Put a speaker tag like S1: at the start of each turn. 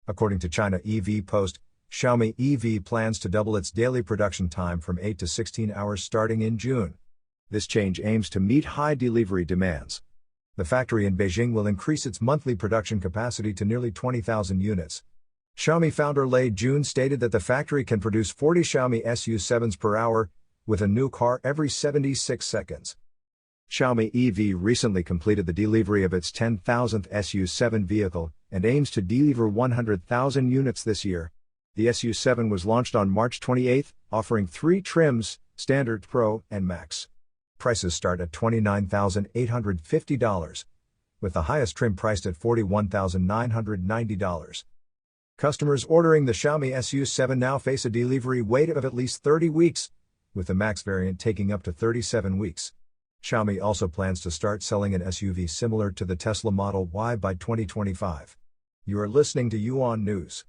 S1: According to China EV Post, Xiaomi EV plans to double its daily production time from 8 to 16 hours starting in June. This change aims to meet high delivery demands. The factory in Beijing will increase its monthly production capacity to nearly 20,000 units. Xiaomi founder Lei Jun stated that the factory can produce 40 Xiaomi SU7s per hour, with a new car every 76 seconds. Xiaomi EV recently completed the delivery of its 10,000th SU7 vehicle and aims to deliver 100,000 units this year. The SU7 was launched on March 28, offering 3 trims, Standard, Pro, and Max. Prices start at $29,850, with the highest trim priced at $41,990. Customers ordering the Xiaomi SU7 now face a delivery wait of at least 30 weeks, with the Max variant taking up to 37 weeks. Xiaomi also plans to start selling an SUV similar to the Tesla Model Y by 2025. You are listening to Yuan News.